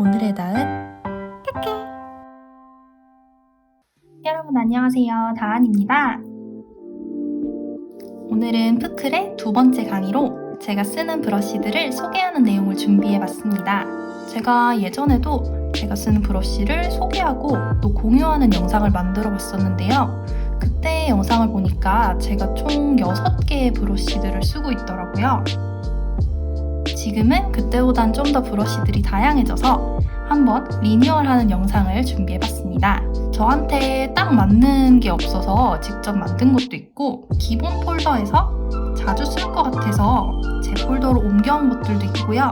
오늘의 다은 푸크. 여러분 안녕하세요, 다은입니다. 오늘은 푸클의 두 번째 강의로 제가 쓰는 브러쉬들을 소개하는 내용을 준비해봤습니다. 제가 예전에도 제가 쓰는 브러쉬를 소개하고 또 공유하는 영상을 만들어봤었는데요. 그때 영상을 보니까 제가 총 6개의 브러쉬들을 쓰고 있더라고요. 지금은 그때보단 좀 더 브러쉬들이 다양해져서 한번 리뉴얼하는 영상을 준비해봤습니다. 저한테 딱 맞는 게 없어서 직접 만든 것도 있고, 기본 폴더에서 자주 쓸 것 같아서 제 폴더로 옮겨온 것들도 있고요.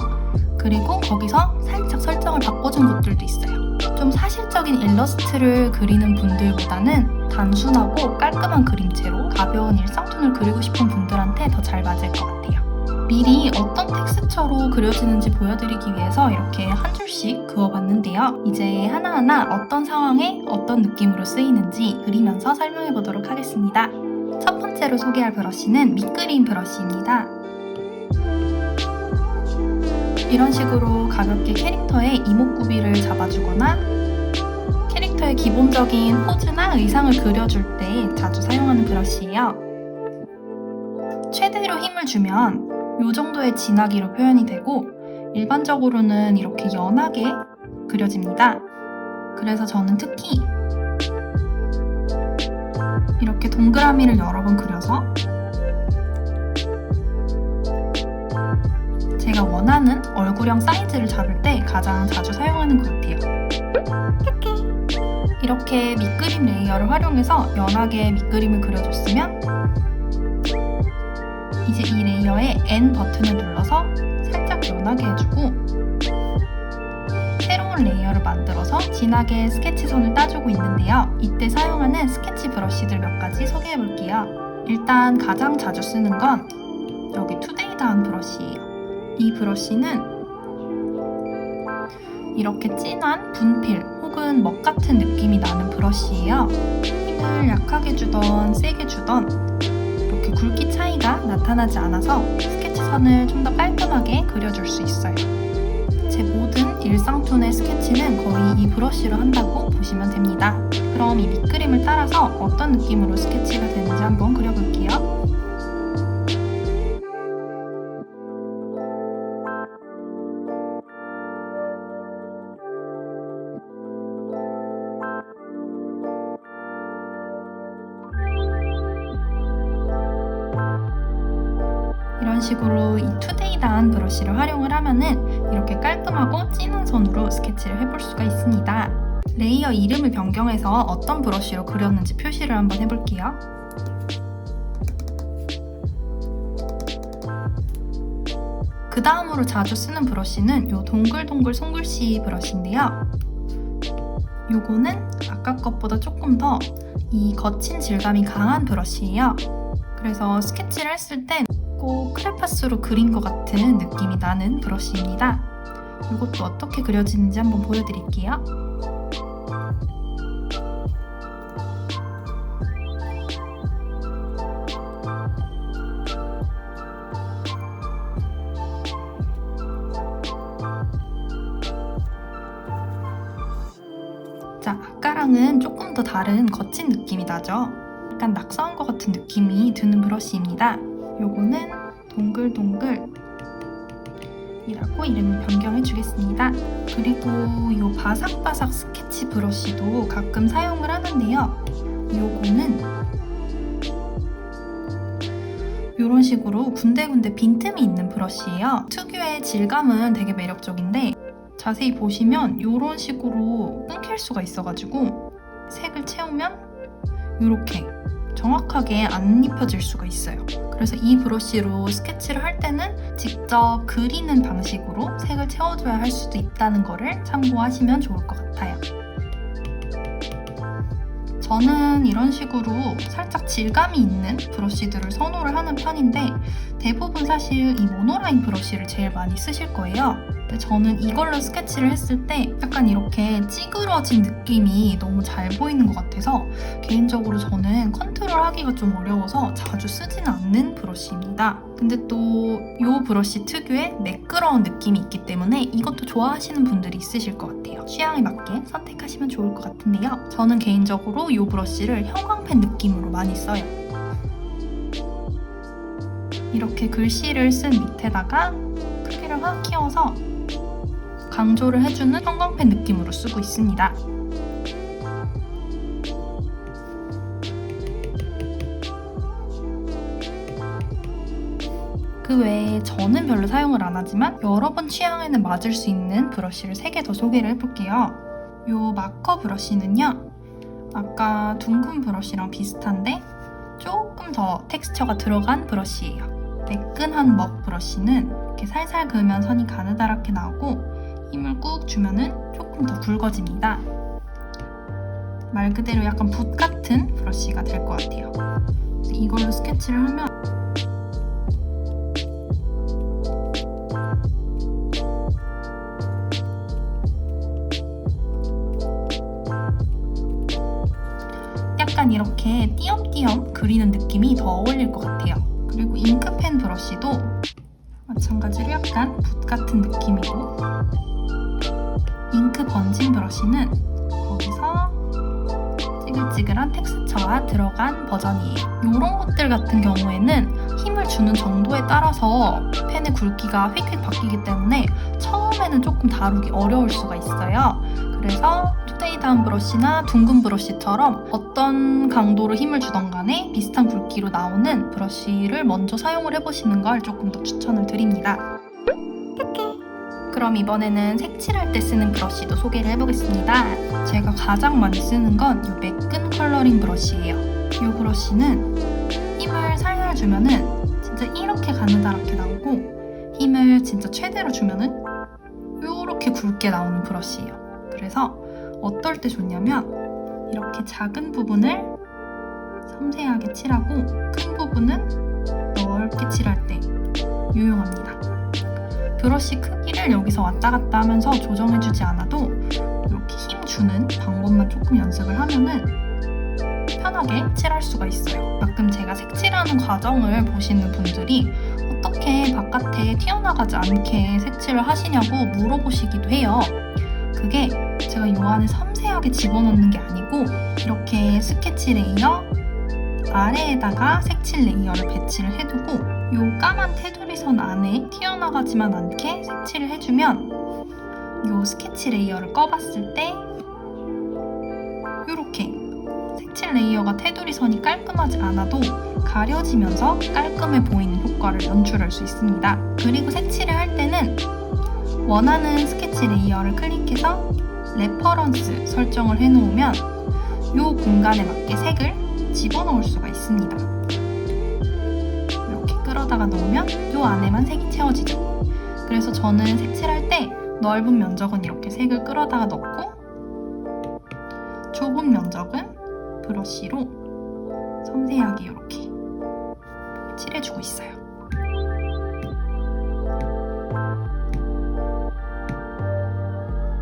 그리고 거기서 살짝 설정을 바꿔준 것들도 있어요. 좀 사실적인 일러스트를 그리는 분들보다는 단순하고 깔끔한 그림체로 가벼운 일상톤을 그리고 싶은 분들한테 더 잘 맞을 것 같아요. 미리 어떤 텍스처로 그려지는지 보여드리기 위해서 이렇게 한 줄씩 그어봤는데요. 이제 하나하나 어떤 상황에 어떤 느낌으로 쓰이는지 그리면서 설명해 보도록 하겠습니다. 첫 번째로 소개할 브러쉬는 밑그림 브러쉬입니다. 이런 식으로 가볍게 캐릭터의 이목구비를 잡아주거나 캐릭터의 기본적인 포즈나 의상을 그려줄 때 자주 사용하는 브러쉬예요. 최대로 힘을 주면 이 정도의 진하기로 표현이 되고, 일반적으로는 이렇게 연하게 그려집니다. 그래서 저는 특히 이렇게 동그라미를 여러 번 그려서 제가 원하는 얼굴형 사이즈를 잡을 때 가장 자주 사용하는 것 같아요. 이렇게 밑그림 레이어를 활용해서 연하게 밑그림을 그려줬으면 이제 이 레이어에 N 버튼을 눌러서 살짝 연하게 해주고 새로운 레이어를 만들어서 진하게 스케치선을 따주고 있는데요. 이때 사용하는 스케치 브러쉬들 몇 가지 소개해볼게요. 일단 가장 자주 쓰는 건 여기 투데이다운 브러쉬예요. 이 브러쉬는 이렇게 진한 분필 혹은 먹 같은 느낌이 나는 브러쉬예요. 힘을 약하게 주던 세게 주던 이렇게 굵기 차이가 나타나지 않아서 스케치선을 좀 더 깔끔하게 그려줄 수 있어요. 제 모든 일상톤의 스케치는 거의 이 브러쉬로 한다고 보시면 됩니다. 그럼 이 밑그림을 따라서 어떤 느낌으로 스케치가 되는지 한번 그려볼게요. 이런 식으로 이 투데이다운 브러쉬를 활용을 하면은 이렇게 깔끔하고 진한 선으로 스케치를 해볼 수가 있습니다. 레이어 이름을 변경해서 어떤 브러쉬로 그렸는지 표시를 한번 해볼게요. 그 다음으로 자주 쓰는 브러쉬는 이 동글동글 손글씨 브러쉬인데요. 요거는 아까 것보다 조금 더 이 거친 질감이 강한 브러쉬예요. 그래서 스케치를 했을 땐 꼭 크레파스로 그린 것 같은 느낌이 나는 브러쉬입니다. 이것도 어떻게 그려지는지 한번 보여드릴게요. 자, 아까랑은 조금 더 다른 거친 느낌이 나죠? 약간 낙서한 것 같은 느낌이 드는 브러쉬입니다. 요거는 동글동글이라고 이름을 변경해 주겠습니다. 그리고 요 바삭바삭 스케치 브러쉬도 가끔 사용을 하는데요. 요거는 요런 식으로 군데군데 빈틈이 있는 브러쉬예요. 특유의 질감은 되게 매력적인데 자세히 보시면 요런 식으로 끊길 수가 있어가지고 색을 채우면 요렇게 정확하게 안 입혀질 수가 있어요. 그래서 이 브러쉬로 스케치를 할 때는 직접 그리는 방식으로 색을 채워줘야 할 수도 있다는 거를 참고하시면 좋을 것 같아요. 저는 이런 식으로 살짝 질감이 있는 브러쉬들을 선호를 하는 편인데 대부분 사실 이 모노라인 브러쉬를 제일 많이 쓰실 거예요. 근데 저는 이걸로 스케치를 했을 때 약간 이렇게 찌그러진 느낌이 너무 잘 보이는 것 같아서 개인적으로 저는 컨트롤하기가 좀 어려워서 자주 쓰지는 않는 브러쉬입니다. 근데 또 이 브러쉬 특유의 매끄러운 느낌이 있기 때문에 이것도 좋아하시는 분들이 있으실 것 같아요. 취향에 맞게 선택하시면 좋을 것 같은데요. 저는 개인적으로 이 브러쉬를 형광펜 느낌으로 많이 써요. 이렇게 글씨를 쓴 밑에다가 크기를 확 키워서 강조를 해주는 형광펜 느낌으로 쓰고 있습니다. 그 외에 저는 별로 사용을 안 하지만 여러분 취향에는 맞을 수 있는 브러쉬를 3개 더 소개를 해볼게요. 이 마커 브러쉬는요, 아까 둥근 브러쉬랑 비슷한데 조금 더 텍스처가 들어간 브러쉬예요. 매끈한 먹 브러쉬는 이렇게 살살 그으면 선이 가느다랗게 나오고 힘을 꾹 주면은 조금 더 굵어집니다. 말 그대로 약간 붓 같은 브러쉬가 될 것 같아요. 이걸로 스케치를 하면 약간 이렇게 띄엄띄엄 그리는 느낌이 더 어울릴 것 같아요. 그리고 잉크펜 브러쉬도 마찬가지로 약간 붓 같은 느낌이고, 잉크 번진 브러쉬는 거기서 찌글찌글한 텍스처가 들어간 버전이에요. 이런 것들 같은 경우에는 힘을 주는 정도에 따라서 펜의 굵기가 휙휙 바뀌기 때문에 처음에는 조금 다루기 어려울 수가 있어요. 그래서 투데이 다운 브러쉬나 둥근 브러쉬처럼 어떤 강도로 힘을 주던 간에 비슷한 굵기로 나오는 브러쉬를 먼저 사용을 해보시는 걸 조금 더 추천을 드립니다. 그럼 이번에는 색칠할 때 쓰는 브러쉬도 소개를 해보겠습니다. 제가 가장 많이 쓰는 건 이 매끈 컬러링 브러쉬예요. 이 브러쉬는 힘을 살살 주면은 진짜 이렇게 가느다랗게 나오고, 힘을 진짜 최대로 주면은 이렇게 굵게 나오는 브러쉬예요. 그래서 어떨 때 좋냐면 이렇게 작은 부분을 섬세하게 칠하고 큰 부분은 넓게 칠할 때 유용합니다. 브러쉬 크기를 여기서 왔다 갔다 하면서 조정해주지 않아도 이렇게 힘 주는 방법만 조금 연습을 하면은 편하게 칠할 수가 있어요. 가끔 제가 색칠하는 과정을 보시는 분들이 어떻게 바깥에 튀어나가지 않게 색칠을 하시냐고 물어보시기도 해요. 그게 제가 요 안에 섬세하게 집어넣는 게 아니고 이렇게 스케치 레이어 아래에다가 색칠 레이어를 배치를 해두고 요 까만 테두리 선 안에 튀어나가지만 않게 색칠을 해주면 요 스케치 레이어를 꺼봤을 때 요렇게 색칠 레이어가 테두리 선이 깔끔하지 않아도 가려지면서 깔끔해 보이는 효과를 연출할 수 있습니다. 그리고 색칠을 할 때는 원하는 스케치 레이어를 클릭해서 레퍼런스 설정을 해놓으면 이 공간에 맞게 색을 집어넣을 수가 있습니다. 이렇게 끌어다가 넣으면 이 안에만 색이 채워지죠. 그래서 저는 색칠할 때 넓은 면적은 이렇게 색을 끌어다가 넣고 좁은 면적은 브러쉬로 섬세하게 이렇게 칠해주고 있어요.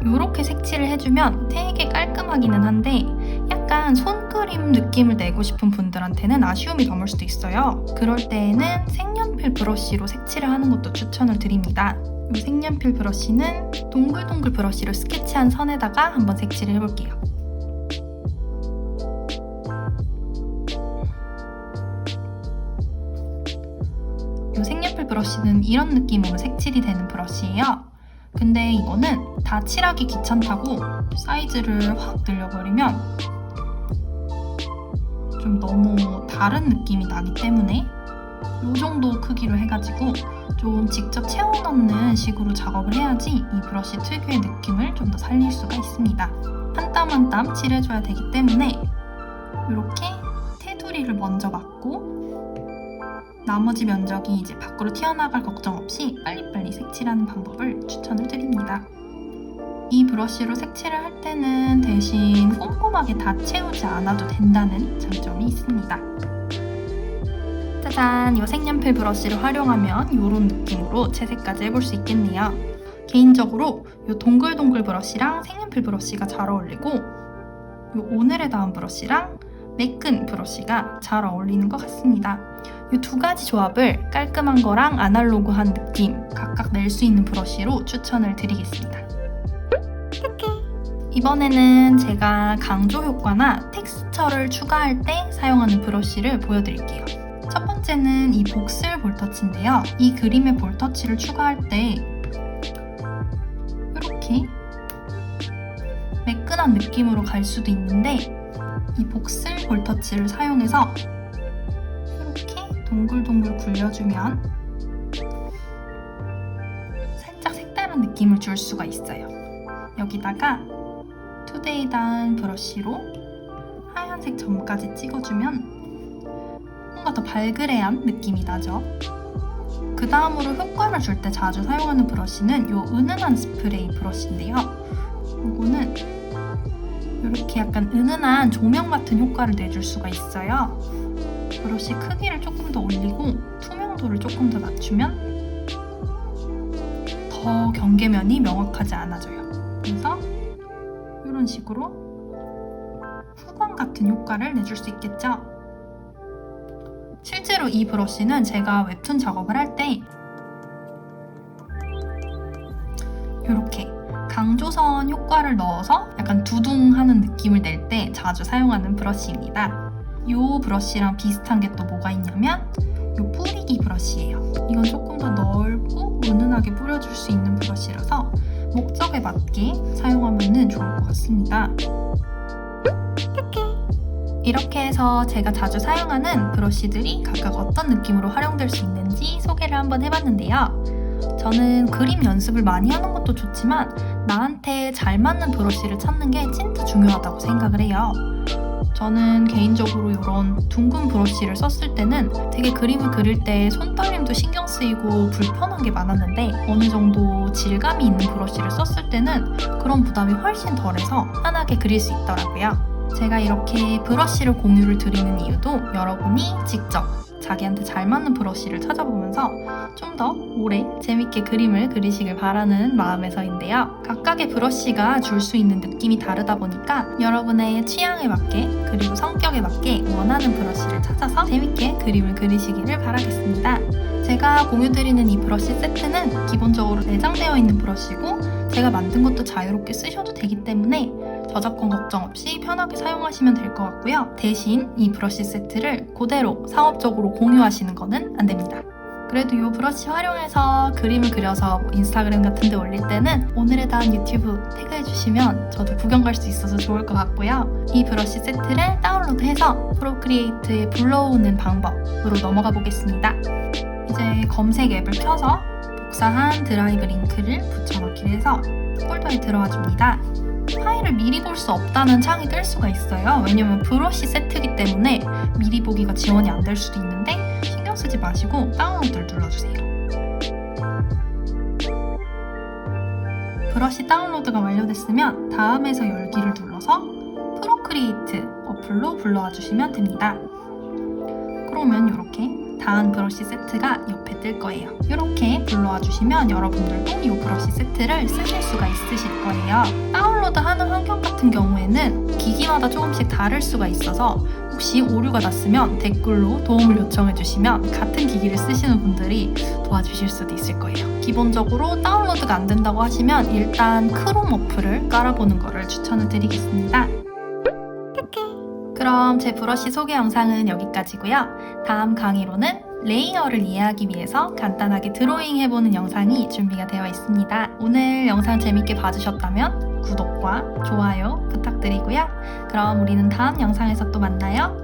이렇게 색칠을 해주면 되게 깔끔하기는 한데 약간 손그림 느낌을 내고 싶은 분들한테는 아쉬움이 남을 수도 있어요. 그럴 때에는 색연필 브러쉬로 색칠을 하는 것도 추천을 드립니다. 이 색연필 브러쉬는 동글동글 브러쉬로 스케치한 선에다가 한번 색칠을 해볼게요. 이 색연필 브러쉬는 이런 느낌으로 색칠이 되는 브러쉬예요. 근데 이거는 다 칠하기 귀찮다고 사이즈를 확 늘려버리면 좀 너무 다른 느낌이 나기 때문에 이 정도 크기로 해가지고 좀 직접 채워넣는 식으로 작업을 해야지 이 브러쉬 특유의 느낌을 좀 더 살릴 수가 있습니다. 한 땀 한 땀 칠해줘야 되기 때문에 이렇게 테두리를 먼저 막고 나머지 면적이 이제 밖으로 튀어나갈 걱정 없이 빨리빨리 색칠하는 방법을 추천을 드립니다. 이 브러쉬로 색칠을 할 때는 대신 꼼꼼하게 다 채우지 않아도 된다는 장점이 있습니다. 짜잔! 이 색연필 브러쉬를 활용하면 이런 느낌으로 채색까지 해볼 수 있겠네요. 개인적으로 이 동글동글 브러쉬랑 색연필 브러쉬가 잘 어울리고 이 오늘의 다음 브러쉬랑 매끈 브러쉬가 잘 어울리는 것 같습니다. 이 두 가지 조합을 깔끔한 거랑 아날로그한 느낌 각각 낼 수 있는 브러쉬로 추천을 드리겠습니다. 이번에는 제가 강조 효과나 텍스처를 추가할 때 사용하는 브러쉬를 보여드릴게요. 첫 번째는 이 복슬 볼터치인데요. 이 그림의 볼터치를 추가할 때 이렇게 매끈한 느낌으로 갈 수도 있는데 이 복슬 볼터치를 사용해서 이렇게 동글동글 굴려주면 살짝 색다른 느낌을 줄 수가 있어요. 여기다가 투데이단 브러쉬로 하얀색 점까지 찍어주면 뭔가 더 발그레한 느낌이 나죠. 그 다음으로 효과를 줄 때 자주 사용하는 브러쉬는 이 은은한 스프레이 브러쉬인데요. 이거는 이렇게 약간 은은한 조명 같은 효과를 내줄 수가 있어요. 브러쉬 크기를 조금 더 올리고 투명도를 조금 더 낮추면 더 경계면이 명확하지 않아져요. 그래서 이런 식으로 후광 같은 효과를 내줄 수 있겠죠. 실제로 이 브러쉬는 제가 웹툰 작업을 할 때 이렇게 강조선 효과를 넣어서 약간 두둥하는 느낌을 낼 때 자주 사용하는 브러쉬입니다. 이 브러쉬랑 비슷한 게 또 뭐가 있냐면 이 뿌리기 브러쉬예요. 이건 조금 더 넓고 은은하게 뿌려줄 수 있는 브러쉬라서 목적에 맞게 사용하면 좋을 것 같습니다. 이렇게 해서 제가 자주 사용하는 브러쉬들이 각각 어떤 느낌으로 활용될 수 있는지 소개를 한번 해봤는데요. 저는 그림 연습을 많이 하는 것도 좋지만 나한테 잘 맞는 브러쉬를 찾는 게 진짜 중요하다고 생각을 해요. 저는 개인적으로 이런 둥근 브러쉬를 썼을 때는 되게 그림을 그릴 때 손떨림도 신경 쓰이고 불편한 게 많았는데 어느 정도 질감이 있는 브러쉬를 썼을 때는 그런 부담이 훨씬 덜해서 편하게 그릴 수 있더라고요. 제가 이렇게 브러쉬를 공유를 드리는 이유도 여러분이 직접 자기한테 잘 맞는 브러쉬를 찾아보면서 좀 더 오래 재밌게 그림을 그리시길 바라는 마음에서인데요. 각각의 브러쉬가 줄 수 있는 느낌이 다르다 보니까 여러분의 취향에 맞게 그리고 성격에 맞게 원하는 브러쉬를 찾아서 재밌게 그림을 그리시기를 바라겠습니다. 제가 공유드리는 이 브러쉬 세트는 기본적으로 내장되어 있는 브러쉬고 제가 만든 것도 자유롭게 쓰셔도 되기 때문에 저작권 걱정 없이 편하게 사용하시면 될 것 같고요. 대신 이 브러쉬 세트를 그대로 상업적으로 공유하시는 거는 안 됩니다. 그래도 이 브러쉬 활용해서 그림을 그려서 인스타그램 같은 데 올릴 때는 오늘의 다음 유튜브 태그해주시면 저도 구경 갈 수 있어서 좋을 것 같고요. 이 브러쉬 세트를 다운로드해서 프로크리에이트에 불러오는 방법으로 넘어가 보겠습니다. 이제 검색 앱을 켜서 복사한 드라이브 링크를 붙여넣기를 해서 폴더에 들어와 줍니다. 파일을 미리 볼 수 없다는 창이 뜰 수가 있어요. 왜냐면 브러쉬 세트이기 때문에 미리 보기가 지원이 안 될 수도 있는데 신경 쓰지 마시고 다운로드를 눌러주세요. 브러쉬 다운로드가 완료됐으면 다음에서 열기를 눌러서 프로크리에이트 어플로 불러와 주시면 됩니다. 그러면 이렇게 다한 브러쉬 세트가 옆에 뜰 거예요. 이렇게 불러와 주시면 여러분들도 이 브러쉬 세트를 쓰실 수가 있으실 거예요. 다운로드 하는 환경 같은 경우에는 기기마다 조금씩 다를 수가 있어서 혹시 오류가 났으면 댓글로 도움을 요청해 주시면 같은 기기를 쓰시는 분들이 도와주실 수도 있을 거예요. 기본적으로 다운로드가 안 된다고 하시면 일단 크롬 어플을 깔아보는 거를 추천을 드리겠습니다. 그럼 제 브러쉬 소개 영상은 여기까지고요. 다음 강의로는 레이어를 이해하기 위해서 간단하게 드로잉 해보는 영상이 준비가 되어 있습니다. 오늘 영상 재밌게 봐주셨다면 구독과 좋아요 부탁드리고요. 그럼 우리는 다음 영상에서 또 만나요.